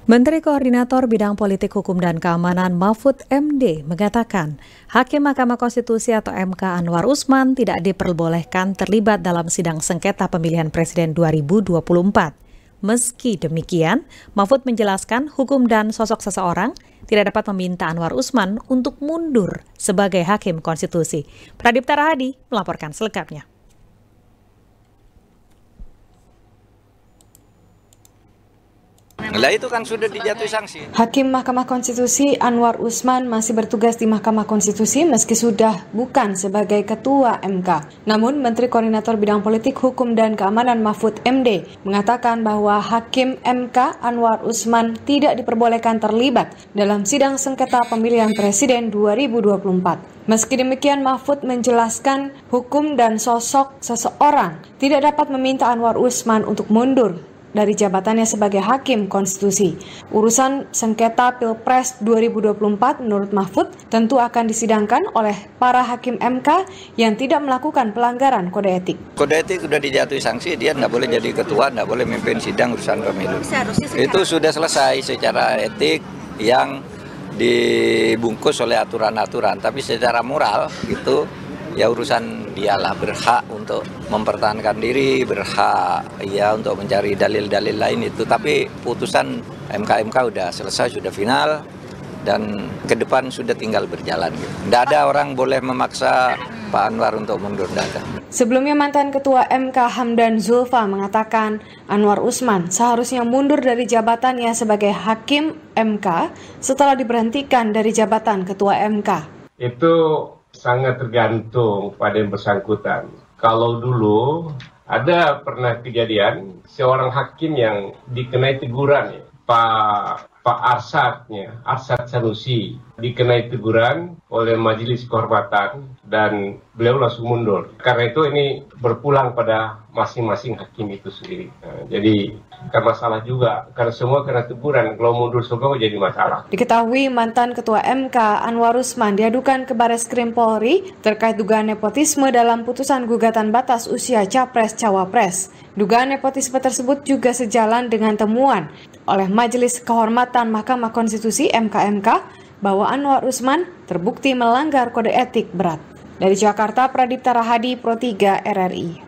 Menteri Koordinator Bidang Politik Hukum dan Keamanan Mahfud MD mengatakan, Hakim Mahkamah Konstitusi atau MK Anwar Usman tidak diperbolehkan terlibat dalam sidang sengketa pemilihan presiden 2024. Meski demikian, Mahfud menjelaskan hukum dan sosok seseorang tidak dapat meminta Anwar Usman untuk mundur sebagai Hakim Konstitusi. Pradipta Rahadi melaporkan selengkapnya. Lah itu kan sudah dijatuhi sanksi. Hakim Mahkamah Konstitusi Anwar Usman masih bertugas di Mahkamah Konstitusi meski sudah bukan sebagai Ketua MK. Namun Menteri Koordinator Bidang Politik Hukum dan Keamanan Mahfud MD mengatakan bahwa Hakim MK Anwar Usman tidak diperbolehkan terlibat dalam sidang sengketa pemilihan presiden 2024. Meski demikian, Mahfud menjelaskan hukum dan sosok seseorang tidak dapat meminta Anwar Usman untuk mundur dari jabatannya sebagai Hakim Konstitusi. Urusan sengketa Pilpres 2024 menurut Mahfud tentu akan disidangkan oleh para Hakim MK yang tidak melakukan pelanggaran kode etik. Kode etik sudah dijatuhi sanksi, dia nggak boleh jadi ketua, nggak boleh memimpin sidang urusan pemilu. Itu sudah selesai secara etik yang dibungkus oleh aturan-aturan, tapi secara moral itu ya urusan dialah, berhak untuk mempertahankan diri, berhak ya untuk mencari dalil-dalil lain itu. Tapi putusan MK udah selesai, sudah final, dan ke depan sudah tinggal berjalan. Tidak ada orang boleh memaksa Pak Anwar untuk mundur. Sebelumnya mantan Ketua MK Hamdan Zulfa mengatakan Anwar Usman seharusnya mundur dari jabatannya sebagai Hakim MK setelah diberhentikan dari jabatan Ketua MK. Itu sangat tergantung pada yang bersangkutan. Kalau dulu ada pernah kejadian seorang hakim yang dikenai teguran, Pak Arsyad Sanusi dikenai teguran oleh Majelis Kehormatan dan beliau langsung mundur. Karena itu ini berpulang pada masing-masing hakim itu sendiri. Jadi bukan masalah juga, karena semua kena teguran. Kalau mundur semua jadi masalah. Diketahui mantan Ketua MK Anwar Usman diadukan ke Bareskrim Polri terkait dugaan nepotisme dalam putusan gugatan batas usia Capres-Cawapres. Dugaan nepotisme tersebut juga sejalan dengan temuan oleh Majelis Kehormatan Mahkamah Konstitusi (MKMK) bahwa Anwar Usman terbukti melanggar kode etik berat. Dari Jakarta, Pradipta Rahadi, Pro 3 RRI.